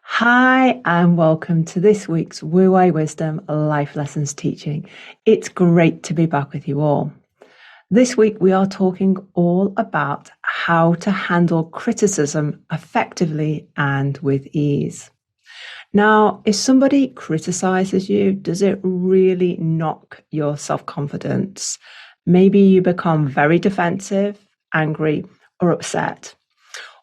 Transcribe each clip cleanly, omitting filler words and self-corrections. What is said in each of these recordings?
Hi, and welcome to this week's Wu Wei Wisdom Life Lessons teaching. It's great to be back with you all. This week, we are talking all about how to handle criticism effectively and with ease. Now, if somebody criticizes you, does it really knock your self-confidence? Maybe you become very defensive, angry, or upset.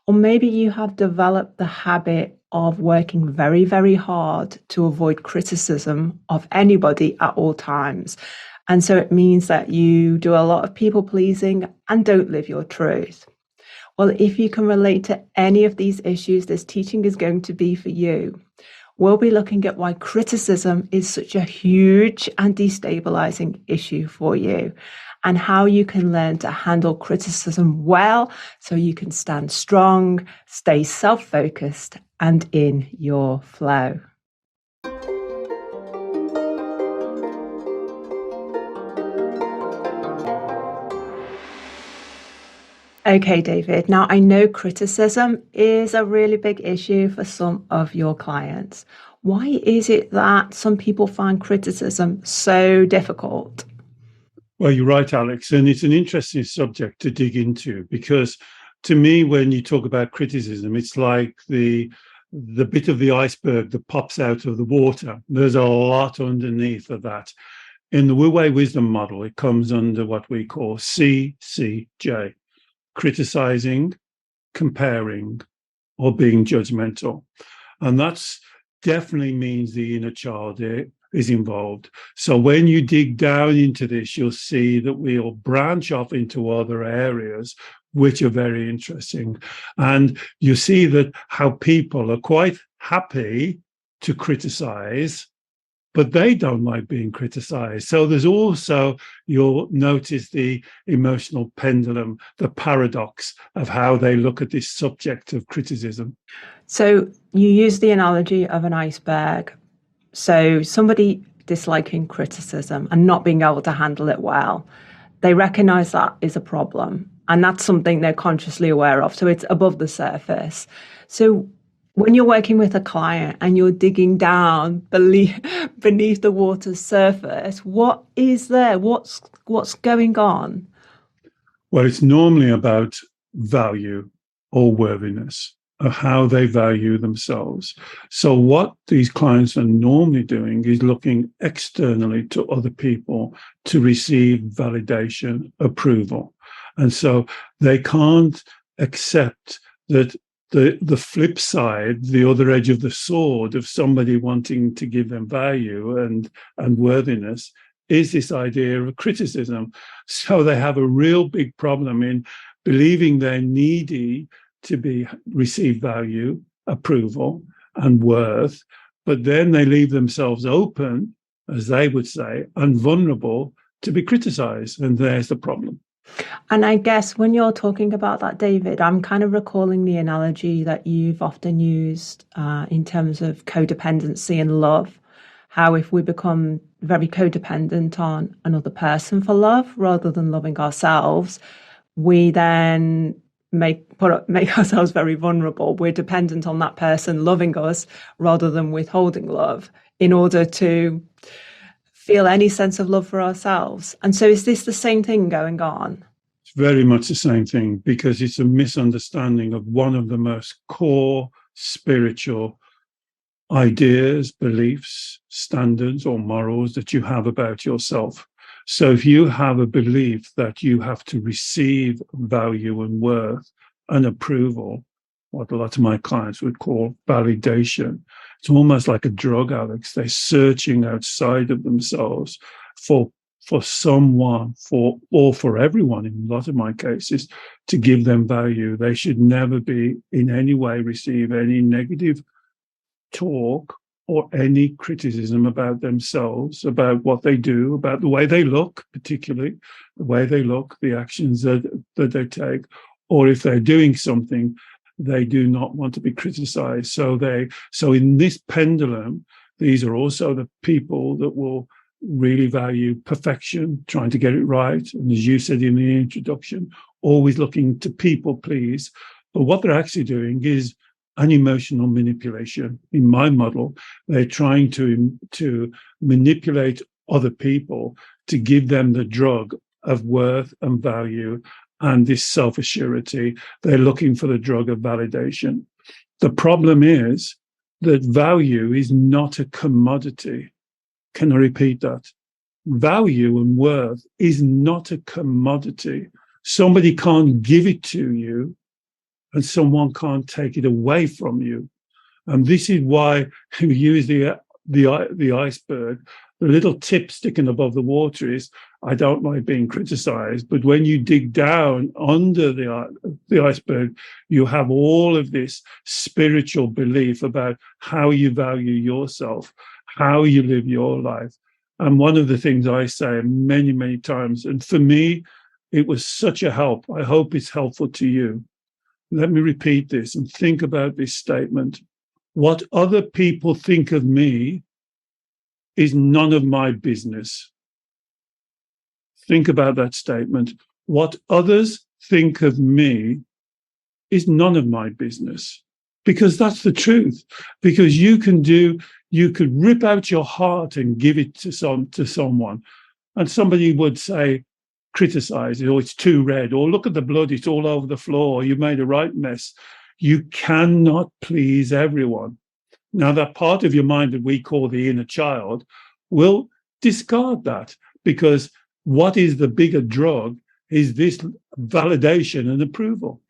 Or maybe you have developed the habit of working very, very hard to avoid criticism of anybody at all times. And so it means that you do a lot of people pleasing and don't live your truth. Well, if you can relate to any of these issues, this teaching is going to be for you. We'll be looking at why criticism is such a huge and destabilizing issue for you, and how you can learn to handle criticism well so you can stand strong, stay self-focused, and in your flow. Okay, David. Now, I know criticism is a really big issue for some of your clients. Why is it that some people find criticism so difficult? Well, you're right, Alex, and it's an interesting subject to dig into because to me, when you talk about criticism, it's like the bit of the iceberg that pops out of the water. There's a lot underneath of that. In the Wu Wei Wisdom model, it comes under what we call CCJ, criticizing, comparing, or being judgmental. And that's definitely means the inner child is involved. So when you dig down into this, you'll see that we'll branch off into other areas which are very interesting. And you see that how people are quite happy to criticize, but they don't like being criticized. So there's also, you'll notice the emotional pendulum, the paradox of how they look at this subject of criticism. So you use the analogy of an iceberg. So somebody disliking criticism and not being able to handle it well, they recognize that is a problem. And that's something they're consciously aware of. So it's above the surface. So when you're working with a client and you're digging down beneath the water's surface, what is there? What's going on? Well, it's normally about value or worthiness, of how they value themselves. So what these clients are normally doing is looking externally to other people to receive validation, approval. And so they can't accept that the flip side, the other edge of the sword of somebody wanting to give them value and worthiness is this idea of criticism. So they have a real big problem in believing they're needy to receive value, approval, and worth, but then they leave themselves open, as they would say, and vulnerable to be criticized. And there's the problem. And I guess when you're talking about that, David, I'm kind of recalling the analogy that you've often used in terms of codependency and love. How if we become very codependent on another person for love rather than loving ourselves, we then make ourselves very vulnerable. We're dependent on that person loving us rather than withholding love in order to feel any sense of love for ourselves. And so is this the same thing going on? It's very much the same thing, because it's a misunderstanding of one of the most core spiritual ideas, beliefs, standards, or morals that you have about yourself. So if you have a belief that you have to receive value and worth and approval, what a lot of my clients would call validation, it's almost like a drug, Alex. They're searching outside of themselves for someone, or for everyone, in a lot of my cases, to give them value. They should never be in any way receive any negative talk or any criticism about themselves, about what they do, about the way they look, particularly the way they look, the actions that they take, or if they're doing something, they do not want to be criticized. So in this pendulum, these are also the people that will really value perfection, trying to get it right. And as you said in the introduction, always looking to people please. But what they're actually doing is and emotional manipulation. In my model, they're trying to manipulate other people to give them the drug of worth and value and this self-assurity. They're looking for the drug of validation. The problem is that value is not a commodity. Can I repeat that? Value and worth is not a commodity. Somebody can't give it to you, and someone can't take it away from you. And this is why we use the iceberg. The little tip sticking above the water is, I don't like being criticized, but when you dig down under the iceberg, you have all of this spiritual belief about how you value yourself, how you live your life. And one of the things I say many, many times, and for me, it was such a help. I hope it's helpful to you. Let me repeat this and think about this statement. What other people think of me is none of my business. Think about that statement. What others think of me is none of my business. Because that's the truth. Because you could rip out your heart and give it to someone. And somebody would say, criticize it, or it's too red, or look at the blood, it's all over the floor, you made a right mess. You cannot please everyone. Now, that part of your mind that we call the inner child will discard that, because what is the bigger drug is this validation and approval.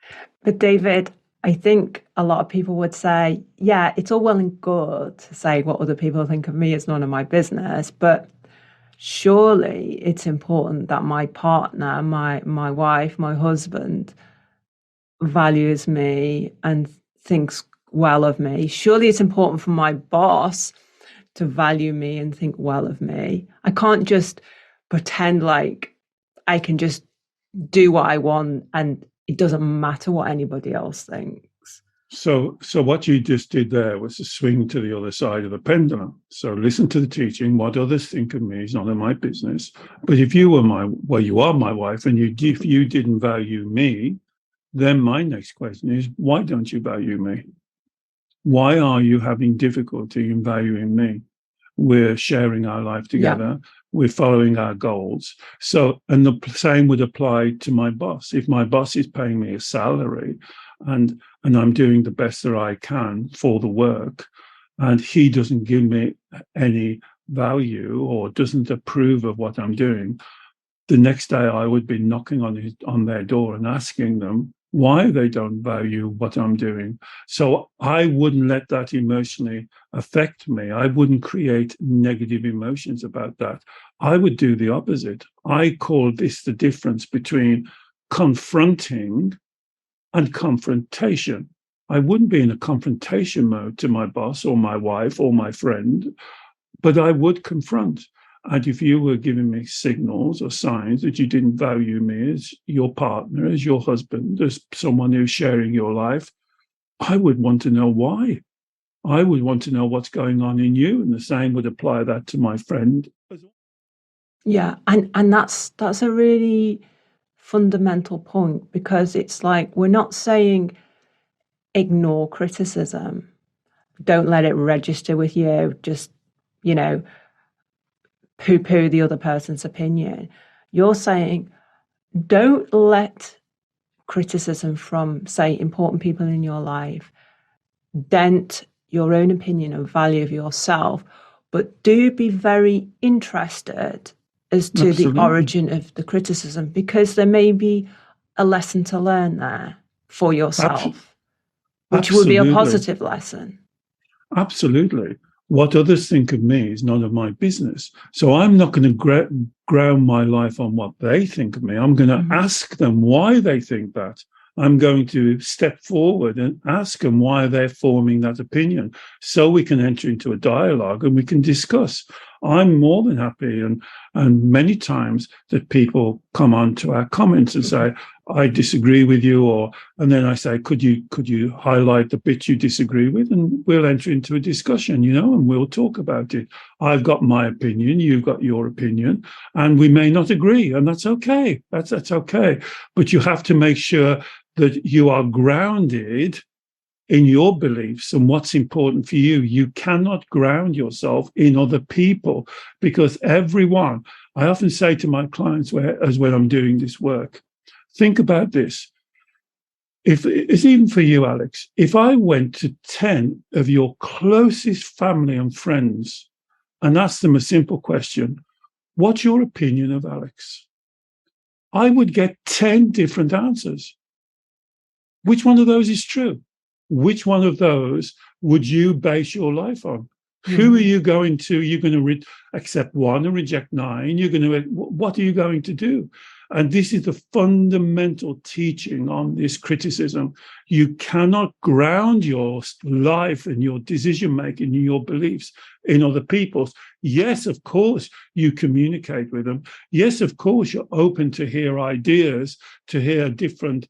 But David, I think a lot of people would say, yeah, it's all well and good to say what other people think of me is none of my business, but surely it's important that my partner, my wife, my husband values me and thinks well of me. Surely it's important for my boss to value me and think well of me. I can't just pretend like I can just do what I want and it doesn't matter what anybody else thinks. So what you just did there was to swing to the other side of the pendulum. So listen to the teaching. What others think of me is none of my business. But if you were you are my wife, and if you didn't value me, then my next question is, why don't you value me? Why are you having difficulty in valuing me? We're sharing our life together. Yeah. We're following our goals. So, and the same would apply to my boss. If my boss is paying me a salary and I'm doing the best that I can for the work, and he doesn't give me any value or doesn't approve of what I'm doing, the next day I would be knocking on their door and asking them why they don't value what I'm doing. So I wouldn't let that emotionally affect me. I wouldn't create negative emotions about that. I would do the opposite. I call this the difference between confronting and confrontation. I wouldn't be in a confrontation mode to my boss or my wife or my friend, but I would confront. And if you were giving me signals or signs that you didn't value me as your partner, as your husband, as someone who's sharing your life, I would want to know why. I would want to know what's going on in you. And the same would apply that to my friend. Yeah, and that's a really fundamental point, because it's like, we're not saying ignore criticism, don't let it register with you, just, poo-poo the other person's opinion. You're saying, don't let criticism from, say, important people in your life dent your own opinion and value of yourself, but do be very interested as to Absolutely. The origin of the criticism, because there may be a lesson to learn there for yourself, which would be a positive lesson. Absolutely. What others think of me is none of my business. So I'm not going to ground my life on what they think of me. I'm going to ask them why they think that. I'm going to step forward and ask them why they're forming that opinion, so we can enter into a dialogue and we can discuss. I'm more than happy, and many times that people come on to our comments and say, I disagree with you, and then I say, could you highlight the bit you disagree with, and we'll enter into a discussion, and we'll talk about it. I've got my opinion, you've got your opinion, and we may not agree, and that's okay. That's okay. But you have to make sure that you are grounded in your beliefs and what's important for you. You cannot ground yourself in other people, because everyone, I often say to my clients, as when I'm doing this work, think about this. If it's even for you, Alex, if I went to 10 of your closest family and friends and asked them a simple question, what's your opinion of Alex? I would get 10 different answers. Which one of those is true? Which one of those would you base your life on? Who are you going to? You're going to accept one and reject nine. What are you going to do? And this is the fundamental teaching on this criticism. You cannot ground your life and your decision making and your beliefs in other people's. Yes, of course, you communicate with them. Yes, of course, you're open to hear ideas, to hear different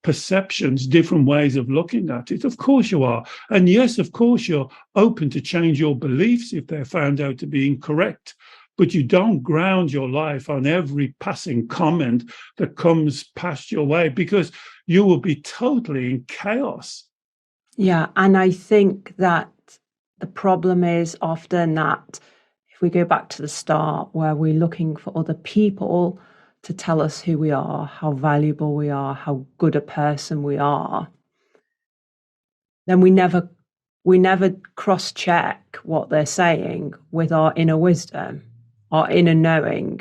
perceptions, different ways of looking at it. Of course you are. And yes, of course, you're open to change your beliefs if they're found out to be incorrect. But you don't ground your life on every passing comment that comes past your way, because you will be totally in chaos. Yeah, and I think that the problem is often that if we go back to the start, where we're looking for other people to tell us who we are, how valuable we are, how good a person we are, then we never cross-check what they're saying with our inner wisdom, our inner knowing.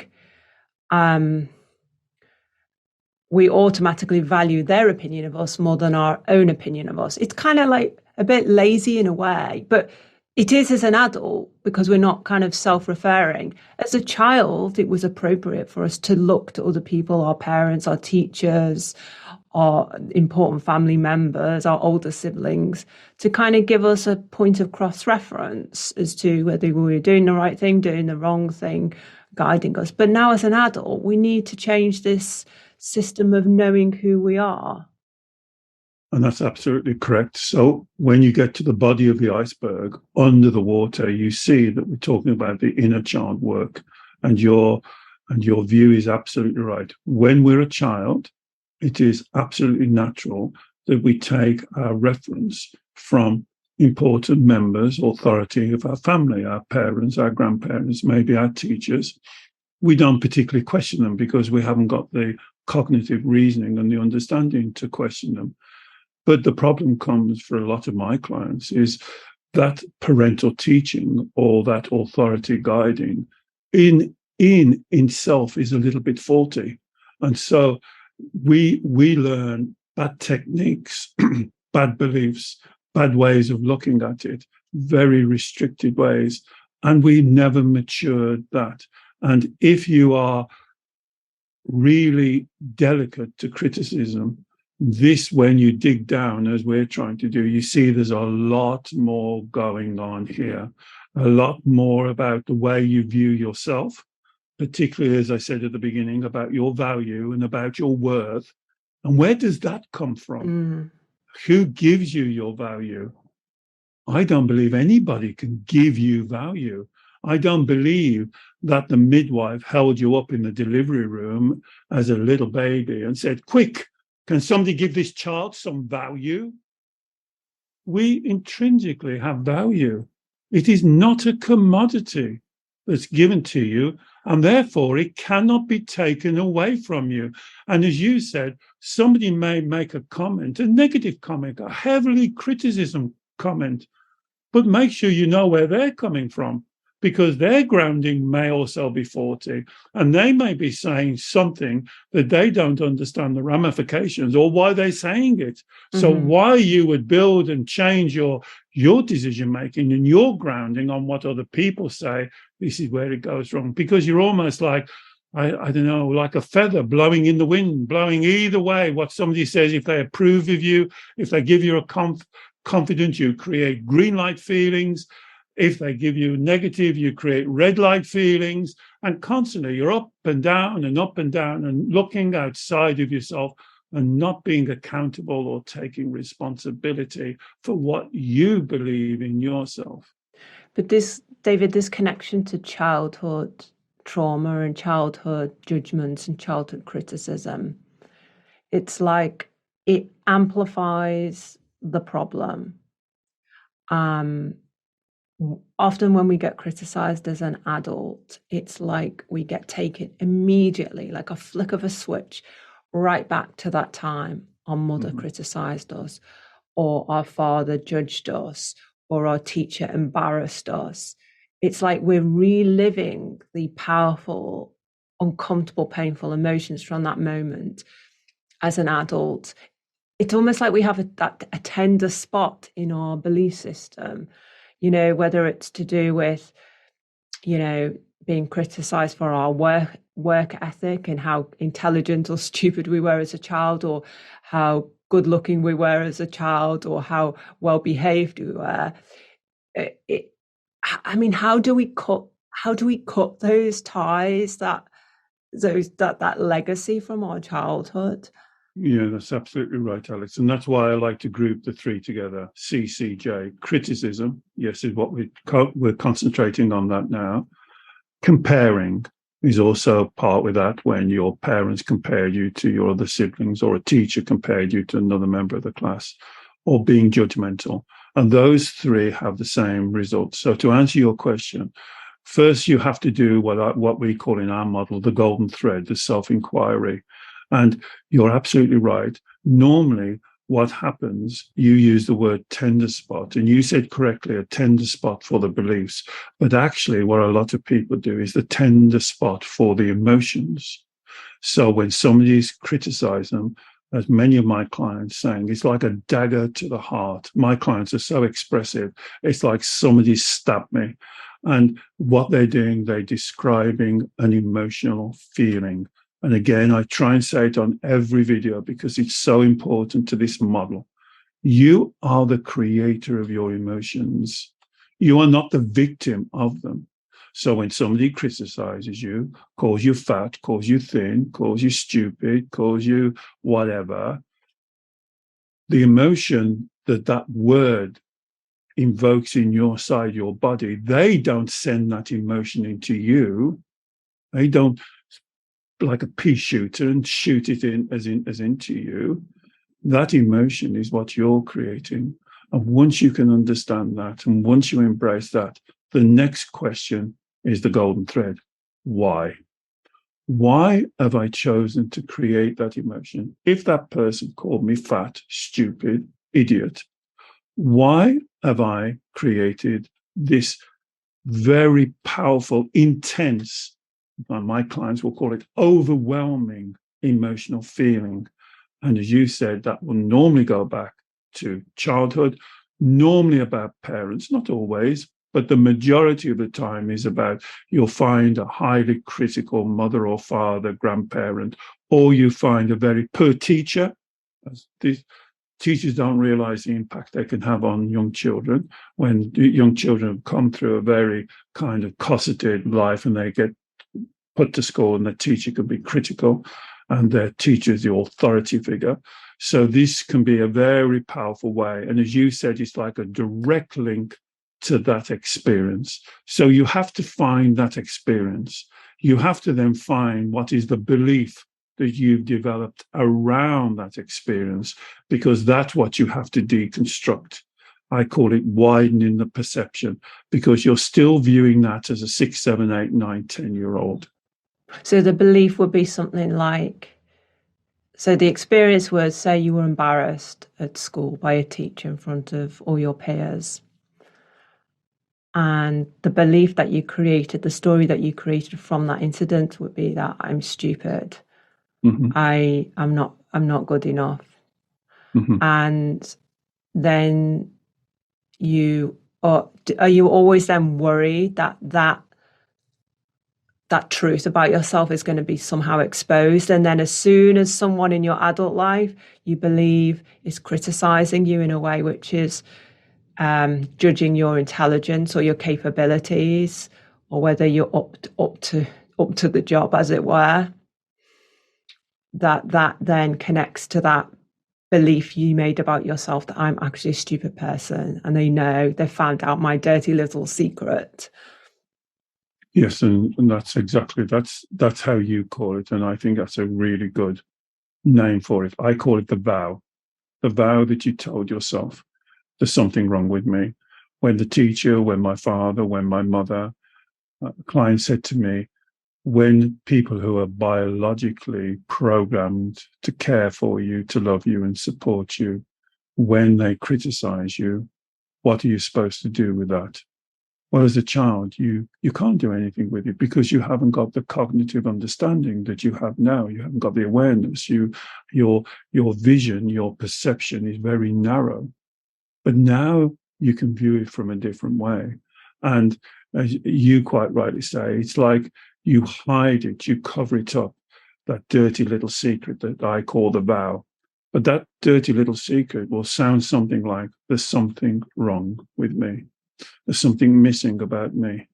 We automatically value their opinion of us more than our own opinion of us. It's kind of like a bit lazy in a way, but it is as an adult, because we're not kind of self-referring. As a child, it was appropriate for us to look to other people, our parents, our teachers, our important family members, our older siblings, to kind of give us a point of cross-reference as to whether we were doing the right thing, doing the wrong thing, guiding us. But now as an adult, we need to change this system of knowing who we are. And that's absolutely correct. So when you get to the body of the iceberg, under the water, you see that we're talking about the inner child work, and your view is absolutely right. When we're a child, it is absolutely natural that we take our reference from important members, authority of our family, our parents, our grandparents, maybe our teachers. We don't particularly question them because we haven't got the cognitive reasoning and the understanding to question them. But the problem comes for a lot of my clients is that parental teaching or that authority guiding in itself is a little bit faulty. And so we learn bad techniques, bad beliefs, bad ways of looking at it, very restricted ways, and we never matured that. And if you are really delicate to criticism, this, when you dig down, as we're trying to do, you see there's a lot more going on here, a lot more about the way you view yourself, particularly, as I said at the beginning, about your value and about your worth. And where does that come from? Who gives you your value? I don't believe anybody can give you value. I don't believe that the midwife held you up in the delivery room as a little baby and said, quick, can somebody give this child some value? We intrinsically have value. It is not a commodity that's given to you, and therefore it cannot be taken away from you. And as you said, somebody may make a comment, a negative comment, a heavily criticism comment, but make sure you know where they're coming from, because their grounding may also be faulty, and they may be saying something that they don't understand the ramifications or why they're saying it. So why you would build and change your decision making and your grounding on what other people say, this is where it goes wrong, because you're almost like, I don't know, like a feather blowing in the wind, blowing either way. What somebody says, if they approve of you, if they give you a confidence, you create green light feelings. If they give you negative, you create red light feelings, and constantly you're up and down and looking outside of yourself and not being accountable or taking responsibility for what you believe in yourself. But this, David, this connection to childhood trauma and childhood judgments and childhood criticism, it's like it amplifies the problem. Often when we get criticized as an adult, it's like we get taken immediately, like a flick of a switch, right back to that time our mother criticized us, or our father judged us, or our teacher embarrassed us. It's like we're reliving the powerful, uncomfortable, painful emotions from that moment as an adult. It's almost like we have a tender spot in our belief system, whether it's to do with, being criticized for our work ethic and how intelligent or stupid we were as a child, or how good looking we were as a child, or how well behaved we were. How do we cut those ties, that legacy from our childhood? Yeah, that's absolutely right, Alex. And that's why I like to group the three together. CCJ, criticism, yes, is what we're concentrating on that now. Comparing is also part with that, when your parents compare you to your other siblings, or a teacher compared you to another member of the class, or being judgmental. And those three have the same results. So to answer your question, first you have to do what we call in our model the golden thread, the self-inquiry. And you're absolutely right. Normally, what happens, you use the word tender spot, and you said correctly, a tender spot for the beliefs. But actually, what a lot of people do is the tender spot for the emotions. So when somebody's criticized them, as many of my clients saying, it's like a dagger to the heart. My clients are so expressive. It's like somebody stabbed me. And what they're doing, they're describing an emotional feeling. And again, I try and say it on every video because it's so important to this model. You are the creator of your emotions. You are not the victim of them. So when somebody criticizes you, calls you fat, calls you thin, calls you stupid, calls you whatever, the emotion that word invokes in your side, your body, they don't send that emotion into you. They don't, like a pea shooter, and shoot it as into you. That emotion is what you're creating. And once you can understand that, and once you embrace that, the next question is the golden thread. Why? Why have I chosen to create that emotion? If that person called me fat, stupid, idiot, why have I created this very powerful, intense, my clients will call it overwhelming emotional feeling? And as you said, that will normally go back to childhood, normally about parents, not always, but the majority of the time is about, you'll find a highly critical mother or father, grandparent, or you find a very poor teacher. These teachers don't realize the impact they can have on young children when young children have come through a very kind of cosseted life, and they get put to school, and the teacher can be critical, and their teacher is the authority figure. So this can be a very powerful way. And as you said, it's like a direct link to that experience. So you have to find that experience. You have to then find what is the belief that you've developed around that experience, because that's what you have to deconstruct. I call it widening the perception, because you're still viewing that as a 6, 7, 8, 9, 10-year-old. So the belief would be something like, so the experience was, say you were embarrassed at school by a teacher in front of all your peers. And the belief that you created, the story that you created from that incident would be that I'm stupid. Mm-hmm. I'm not good enough. Mm-hmm. And then are you always then worried that truth about yourself is going to be somehow exposed? And then as soon as someone in your adult life you believe is criticizing you in a way which is judging your intelligence or your capabilities, or whether you're up to the job, as it were, that then connects to that belief you made about yourself, that I'm actually a stupid person, and they found out my dirty little secret. Yes, and that's exactly, that's how you call it, and I think that's a really good name for it. I call it the vow. the vow that you told yourself, there's something wrong with me. When the teacher, when my father, when my mother, client said to me, when people who are biologically programmed to care for you, to love you and support you, when they criticize you, what are you supposed to do with that? Well, as a child, you can't do anything with it because you haven't got the cognitive understanding that you have now. You haven't got the awareness. Your vision, your perception is very narrow. But now you can view it from a different way. And as you quite rightly say, it's like you hide it, you cover it up, that dirty little secret that I call the vow. But that dirty little secret will sound something like, there's something wrong with me. There's something missing about me.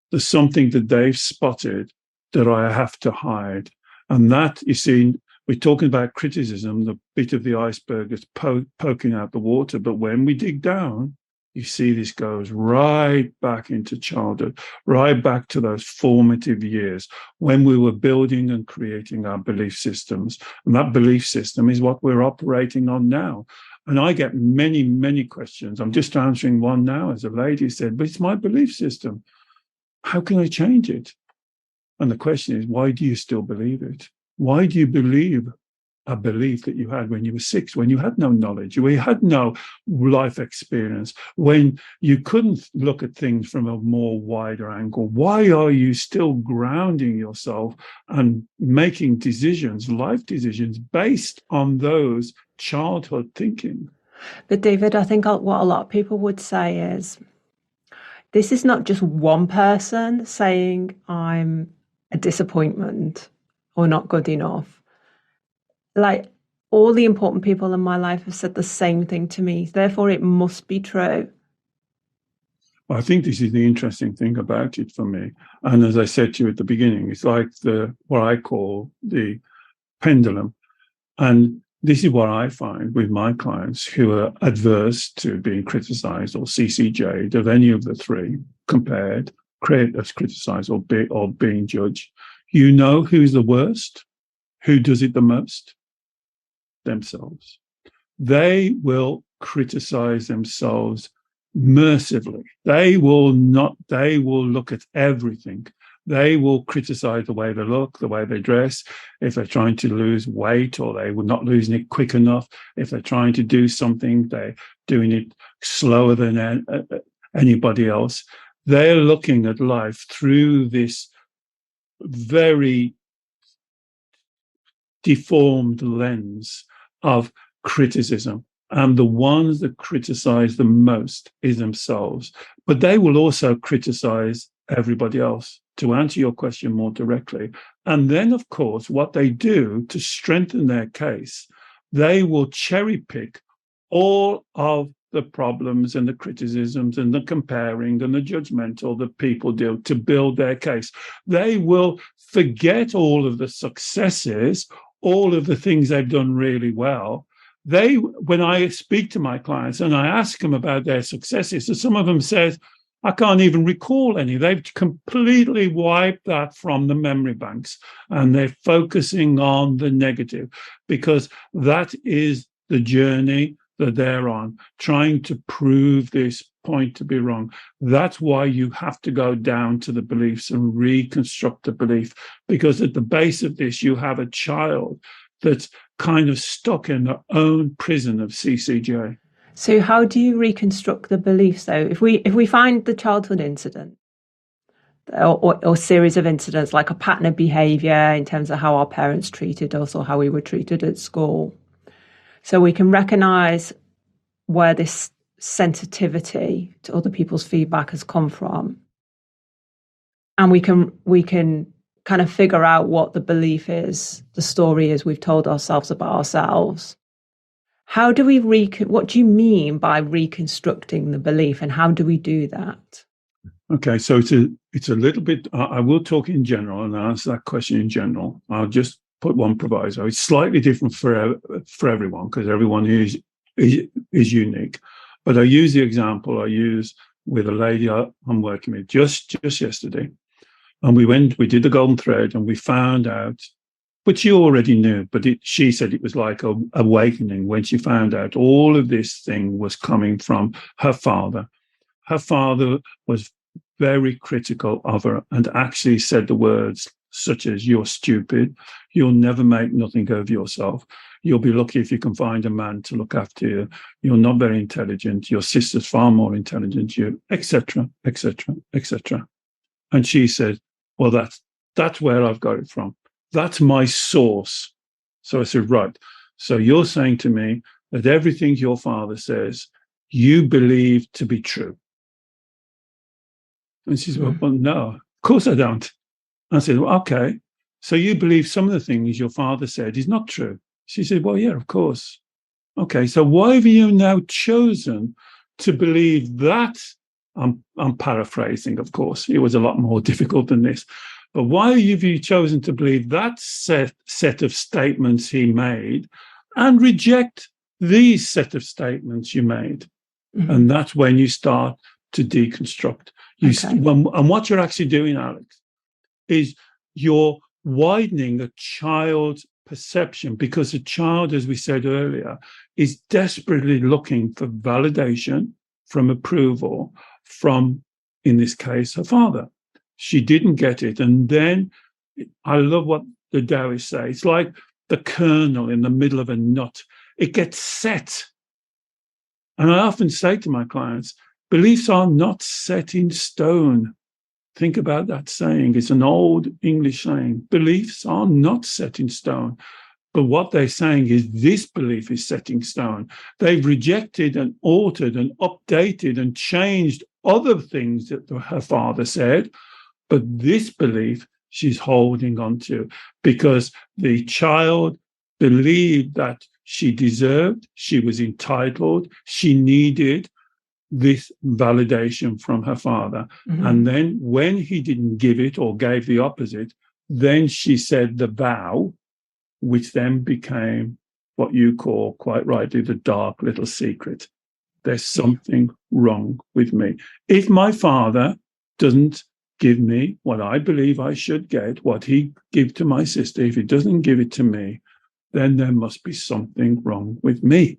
There's something that they've spotted that I have to hide. And that, you see, we're talking about criticism, the bit of the iceberg is poking out the water. But when we dig down, you see this goes right back into childhood, right back to those formative years when we were building and creating our belief systems. And that belief system is what we're operating on now. And I get many, many questions. I'm just answering one now, as a lady said, but it's my belief system. How can I change it? And the question is, why do you still believe it? Why do you believe a belief that you had when you were 6, when you had no knowledge, when you had no life experience, when you couldn't look at things from a more wider angle? Why are you still grounding yourself and making decisions, life decisions, based on those childhood thinking? But David, I think what a lot of people would say is, this is not just one person saying I'm a disappointment or not good enough. Like, all the important people in my life have said the same thing to me. Therefore, it must be true. Well, I think this is the interesting thing about it for me. And as I said to you at the beginning, it's like what I call the pendulum. And this is what I find with my clients who are adverse to being criticized or CCJ'd of any of the three, compared, as criticized or being judged. You know who's the worst? Who does it the most? Themselves. They will criticize themselves mercifully. They will look at everything. They will criticize the way they look, the way they dress, if they're trying to lose weight or they were not losing it quick enough, if they're trying to do something, they're doing it slower than anybody else. They're looking at life through this very deformed lens of criticism. And the ones that criticize the most is themselves. But they will also criticize everybody else, to answer your question more directly. And then, of course, what they do to strengthen their case, they will cherry pick all of the problems and the criticisms and the comparing and the judgmental that people do to build their case. They will forget all of the successes, all of the things they've done really well. When I speak to my clients and I ask them about their successes, so some of them says, I can't even recall any. They've completely wiped that from the memory banks and they're focusing on the negative because that is the journey that they're on, trying to prove this point to be wrong. That's why you have to go down to the beliefs and reconstruct the belief, because at the base of this, you have a child that's kind of stuck in their own prison of CCJ. So how do you reconstruct the beliefs, though? If we find the childhood incident or series of incidents, like a pattern of behaviour in terms of how our parents treated us or how we were treated at school, so we can recognise where this sensitivity to other people's feedback has come from, and we can kind of figure out what the belief is, the story is we've told ourselves about ourselves. How do we what do you mean by reconstructing the belief, and how do we do that? Okay, so it's a little bit, I will talk in general and answer that question in general. I'll just put one proviso. It's slightly different for everyone because everyone is unique. But I use the example I use with a lady I'm working with just yesterday. And we did the golden thread and we found out but she already knew. But she said it was like a awakening when she found out all of this thing was coming from her father. Her father was very critical of her and actually said the words such as, "You're stupid. You'll never make nothing of yourself. You'll be lucky if you can find a man to look after you. You're not very intelligent. Your sister's far more intelligent, you," etc., etc., etc. And she said, "Well, that's where I've got it from. That's my source." So I said, "Right. So you're saying to me that everything your father says, you believe to be true?" And she said, "Well, no, of course I don't." I said, "Well, okay. So you believe some of the things your father said is not true?" She said, "Well, yeah, of course." "Okay, so why have you now chosen to believe that?" I'm paraphrasing, of course. It was a lot more difficult than this. "But why have you chosen to believe that set of statements he made and reject these set of statements you made?" Mm-hmm. And that's when you start to deconstruct. And what you're actually doing, Alex, is you're widening a child's perception, because a child, as we said earlier, is desperately looking for validation from approval from, in this case, her father. She didn't get it. And then I love what the Taoists say. It's like the kernel in the middle of a nut. It gets set. And I often say to my clients, beliefs are not set in stone. Think about that saying. It's an old English saying. Beliefs are not set in stone. But what they're saying is this belief is set in stone. They've rejected and altered and updated and changed other things that her father said. But this belief she's holding on to because the child believed that she deserved, she was entitled, she needed this validation from her father. Mm-hmm. And then when he didn't give it or gave the opposite, then she said the vow, which then became what you call, quite rightly, the dark little secret. There's something wrong with me. If my father doesn't give me what I believe I should get, what he gave to my sister, if he doesn't give it to me, then there must be something wrong with me.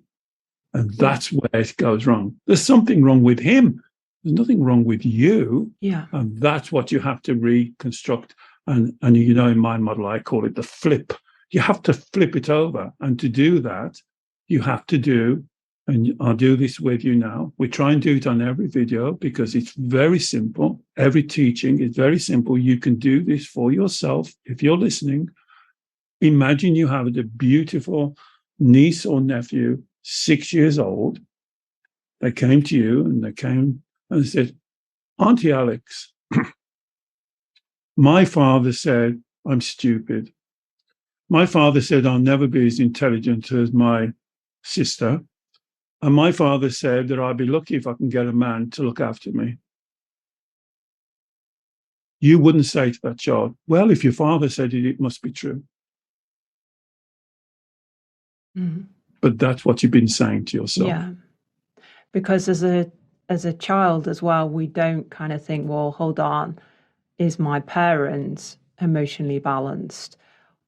And that's where it goes wrong. There's something wrong with him. There's nothing wrong with you. Yeah. And that's what you have to reconstruct. And you know, in my model, I call it the flip. You have to flip it over. And to do that, you have to do, and I'll do this with you now. We try and do it on every video because it's very simple. Every teaching is very simple. You can do this for yourself. If you're listening, imagine you have a beautiful niece or nephew, 6 years old. They came to you and they said, "Auntie Alex, my father said I'm stupid. My father said I'll never be as intelligent as my sister. And my father said that I'll be lucky if I can get a man to look after me." You wouldn't say to that child, "Well, if your father said it, it must be true." Mm-hmm. But that's what you've been saying to yourself. Yeah. Because as a child as well, we don't kind of think, well, hold on, is my parents emotionally balanced?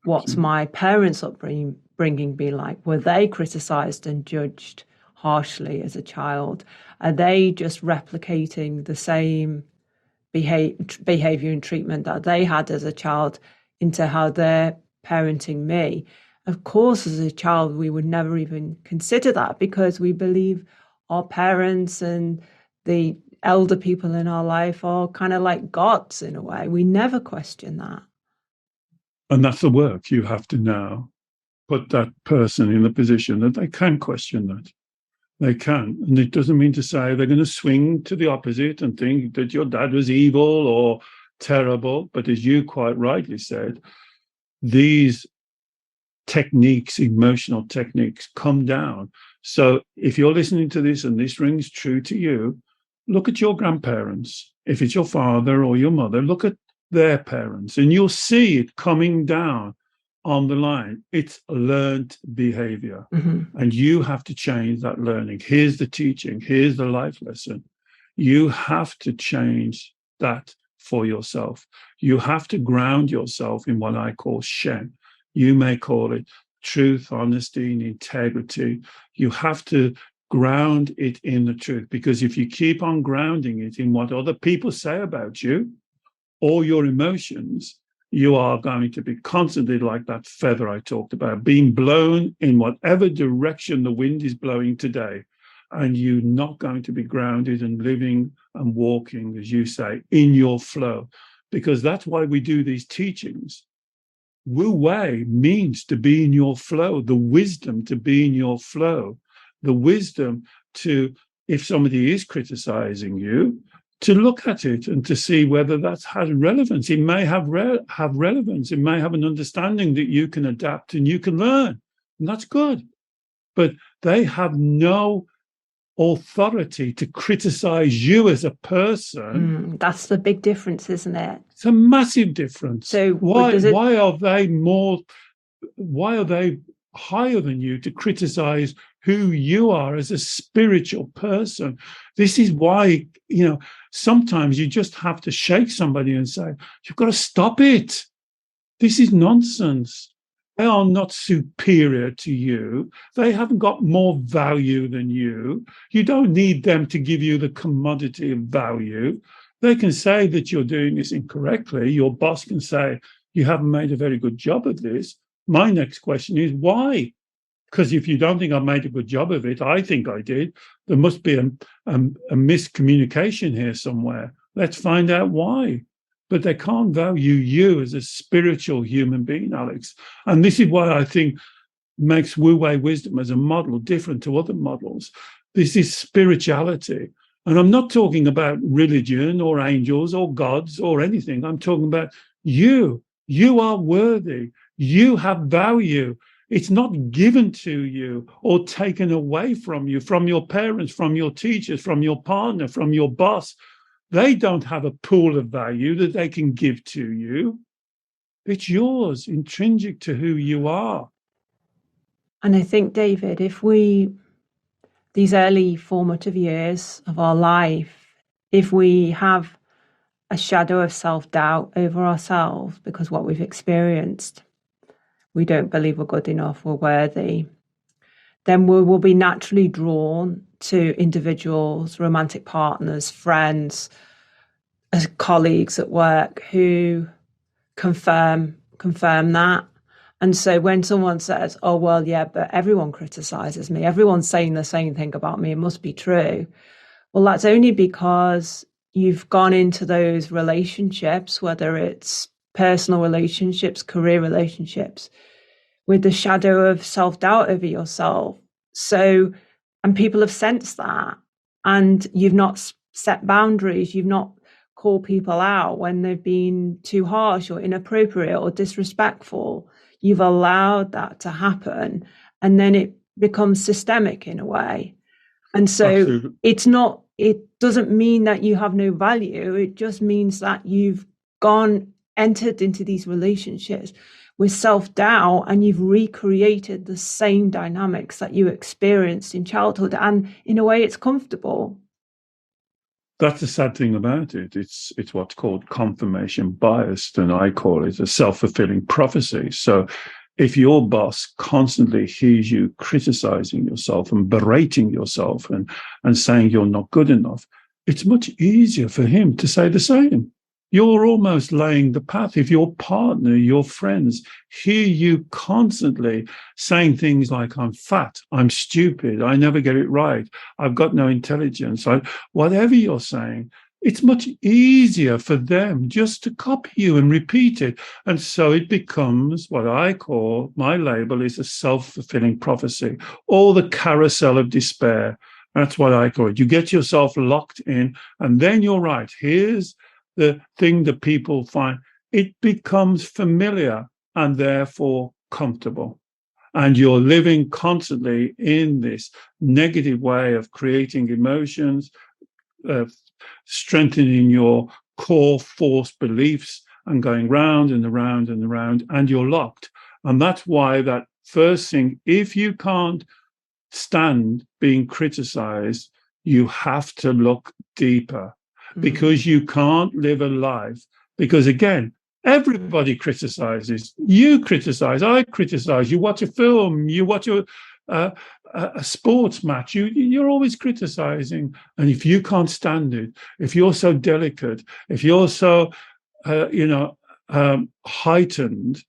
What's my parents' upbringing be like? Were they criticised and judged harshly as a child? Are they just replicating the same behaviour and treatment that they had as a child into how they're parenting me? Of course, as a child, we would never even consider that because we believe our parents and the elder people in our life are kind of like gods in a way. We never question that. And that's the work. You have to now put that person in the position that they can question that. They can. And it doesn't mean to say they're going to swing to the opposite and think that your dad was evil or terrible. But as you quite rightly said, these techniques, emotional techniques, come down. So if you're listening to this and this rings true to you, look at your grandparents. If it's your father or your mother, look at their parents and you'll see it coming down on the line. It's learned behavior. Mm-hmm. And you have to change that learning. Here's the teaching. Here's the life lesson. You have to change that for yourself. You have to ground yourself in what I call Shen. You may call it truth, honesty, and integrity. You have to ground it in the truth, because if you keep on grounding it in what other people say about you or your emotions, you are going to be constantly like that feather I talked about, being blown in whatever direction the wind is blowing today. And you're not going to be grounded and living and walking, as you say, in your flow. Because that's why we do these teachings. Wu Wei means to be in your flow, the wisdom to be in your flow, the wisdom to, if somebody is criticizing you, to look at it and to see whether that has relevance. It may have relevance. It may have an understanding that you can adapt and you can learn. And that's good. But they have no authority to criticize you as a person. That's the big difference, isn't it? It's a massive difference. So why are they higher than you to criticize who you are as a spiritual person? This is why, sometimes you just have to shake somebody and say, you've got to stop it. This is nonsense. They are not superior to you. They haven't got more value than you. You don't need them to give you the commodity of value. They can say that you're doing this incorrectly. Your boss can say, you haven't made a very good job of this. My next question is, why? Because if you don't think I've made a good job of it, I think I did. There must be a miscommunication here somewhere. Let's find out why. But they can't value you as a spiritual human being, Alex. And this is why I think makes Wu Wei Wisdom as a model different to other models. This is spirituality. And I'm not talking about religion or angels or gods or anything. I'm talking about you. You are worthy. You have value. It's not given to you or taken away from you, from your parents, from your teachers, from your partner, from your boss. They don't have a pool of value that they can give to you. It's yours, intrinsic to who you are. And I think, David, these early formative years of our life, if we have a shadow of self-doubt over ourselves because what we've experienced, we don't believe we're good enough, we're worthy, then we will be naturally drawn to individuals, romantic partners, friends, as colleagues at work who confirm that. And so when someone says, oh, well, yeah, but everyone criticizes me, everyone's saying the same thing about me, it must be true. Well, that's only because you've gone into those relationships, whether it's personal relationships, career relationships, with the shadow of self-doubt over yourself. So, and people have sensed that, and you've not set boundaries, you've not called people out when they've been too harsh or inappropriate or disrespectful. You've allowed that to happen, and then it becomes systemic in a way. And so Absolutely. It doesn't mean that you have no value. It just means that you've entered into these relationships with self-doubt, and you've recreated the same dynamics that you experienced in childhood. And in a way, it's comfortable. That's the sad thing about it. It's what's called confirmation bias, and I call it a self-fulfilling prophecy. So if your boss constantly hears you criticizing yourself and berating yourself and saying you're not good enough, it's much easier for him to say the same. You're almost laying the path. If your partner, your friends hear you constantly saying things like, I'm fat, I'm stupid, I never get it right, I've got no intelligence, whatever you're saying, it's much easier for them just to copy you and repeat it. And so it becomes what I call, my label is a self-fulfilling prophecy, or the carousel of despair. That's what I call it. You get yourself locked in, and then you're right. Here's the thing that people find. It becomes familiar and therefore comfortable. And you're living constantly in this negative way of creating emotions, strengthening your core force beliefs and going round and around and around, and you're locked. And that's why that first thing, if you can't stand being criticized, you have to look deeper, because you can't live a life. Because again, Everybody criticizes. You criticize. I criticize. You watch a film. You watch a sports match. You're always criticizing. And if you can't stand it, if you're so delicate, if you're so heightened,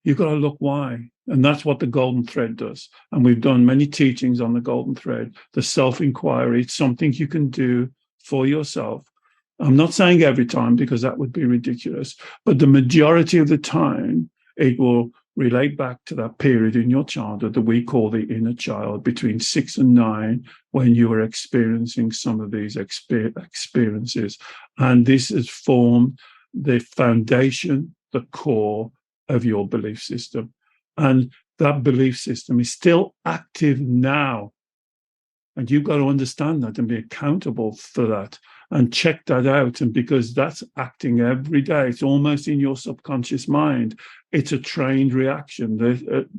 you've got to look why. And that's what the golden thread does. And we've done many teachings on the golden thread, the self-inquiry. It's something you can do for yourself. I'm not saying every time, because that would be ridiculous, but the majority of the time, it will relate back to that period in your childhood that we call the inner child, between 6 and 9, when you were experiencing some of these experiences. And this has formed the foundation, the core of your belief system. And that belief system is still active now. And you've got to understand that and be accountable for that and check that out. And because that's acting every day, it's almost in your subconscious mind. It's a trained reaction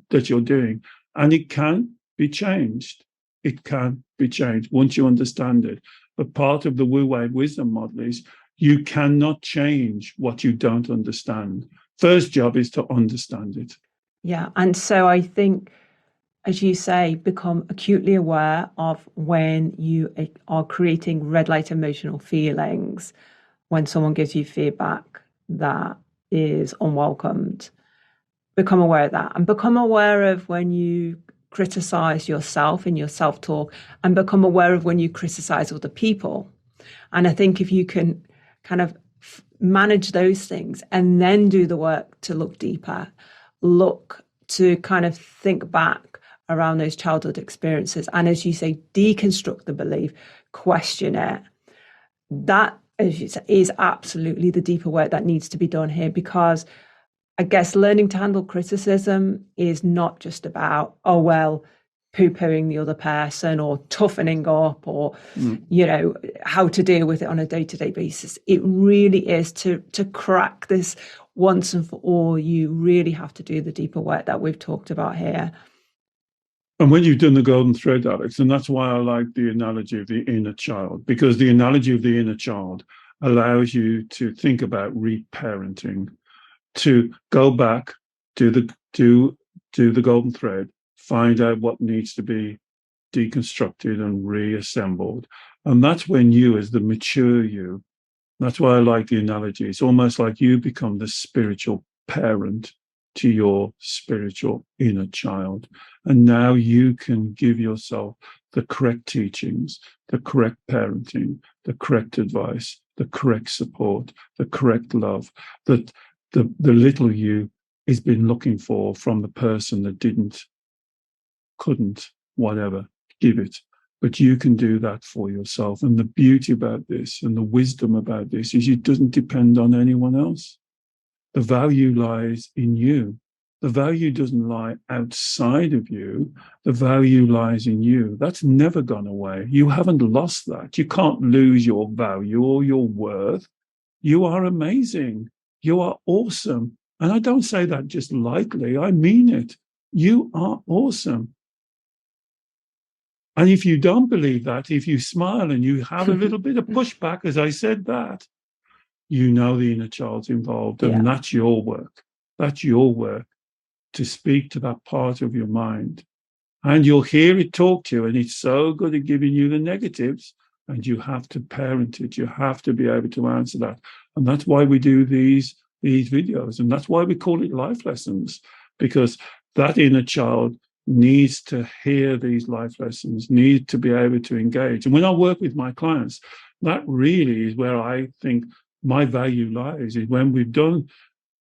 that you're doing. And it can be changed. It can be changed once you understand it. But part of the Wu Wei Wisdom model is you cannot change what you don't understand. First job is to understand it. Yeah. And so I think, as you say, become acutely aware of when you are creating red light emotional feelings, when someone gives you feedback that is unwelcomed. Become aware of that, and become aware of when you criticize yourself in your self-talk, and become aware of when you criticize other people. And I think if you can kind of manage those things and then do the work to look deeper, look to kind of think back around those childhood experiences, and as you say, deconstruct the belief, question it, that, as you say, is absolutely the deeper work that needs to be done here. Because I guess learning to handle criticism is not just about, oh, well, poo-pooing the other person or toughening up or, how to deal with it on a day-to-day basis. It really is to crack this once and for all. You really have to do the deeper work that we've talked about here. And when you've done the golden thread, Alex, and that's why I like the analogy of the inner child, because the analogy of the inner child allows you to think about reparenting, to go back, do the golden thread, find out what needs to be deconstructed and reassembled. And that's when you, as the mature you, that's why I like the analogy. It's almost like you become the spiritual parent to your spiritual inner child. And now you can give yourself the correct teachings, the correct parenting, the correct advice, the correct support, the correct love that the little you has been looking for from the person that couldn't, whatever, give it. But you can do that for yourself. And the beauty about this and the wisdom about this is it doesn't depend on anyone else. The value lies in you. The value doesn't lie outside of you. The value lies in you. That's never gone away. You haven't lost that. You can't lose your value or your worth. You are amazing. You are awesome. And I don't say that just lightly. I mean it. You are awesome. And if you don't believe that, if you smile and you have a little bit of pushback, as I said that, you know the inner child's involved. And that's your work. That's your work, to speak to that part of your mind. And you'll hear it talk to you. And it's so good at giving you the negatives. And you have to parent it. You have to be able to answer that. And that's why we do these videos. And that's why we call it life lessons, because that inner child needs to hear these life lessons, need to be able to engage. And when I work with my clients, that really is where I think my value lies, is when we've done,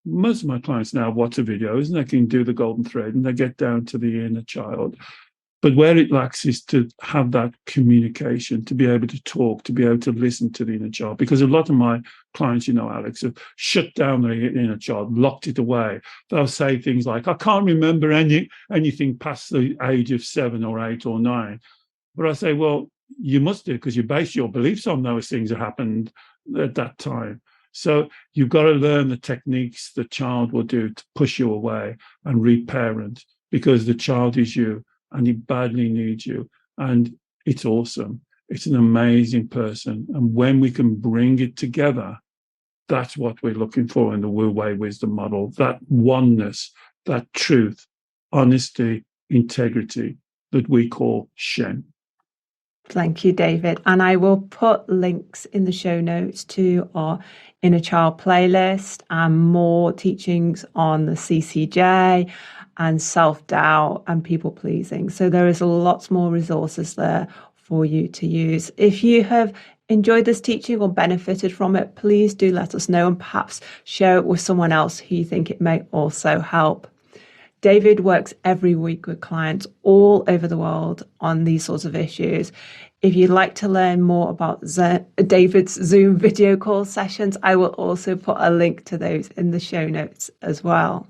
most of my clients now watch the videos and they can do the golden thread and they get down to the inner child. But where it lacks is to have that communication, to be able to talk, to be able to listen to the inner child. Because a lot of my clients, Alex, have shut down the inner child, locked it away. They'll say things like, I can't remember anything past the age of 7 or 8 or 9. But I say, well, you must do, because you base your beliefs on those things that happened at that time. So you've got to learn the techniques the child will do to push you away and reparent, because the child is you. And he badly needs you. And it's awesome. It's an amazing person. And when we can bring it together, That's what we're looking for in the Wu Wei Wisdom model, that oneness, that truth, honesty, integrity that we call Shen. Thank you, David. And I will put links in the show notes to our Inner Child playlist and more teachings on the CCJ and self-doubt and people-pleasing. So there is lots more resources there for you to use. If you have enjoyed this teaching or benefited from it, please do let us know and perhaps share it with someone else who you think it may also help. David works every week with clients all over the world on these sorts of issues. If you'd like to learn more about David's Zoom video call sessions, I will also put a link to those in the show notes as well.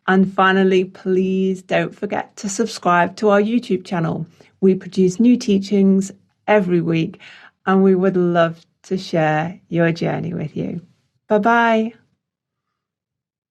And finally, please don't forget to subscribe to our YouTube channel. We produce new teachings every week, and we would love to share your journey with you. Bye-bye.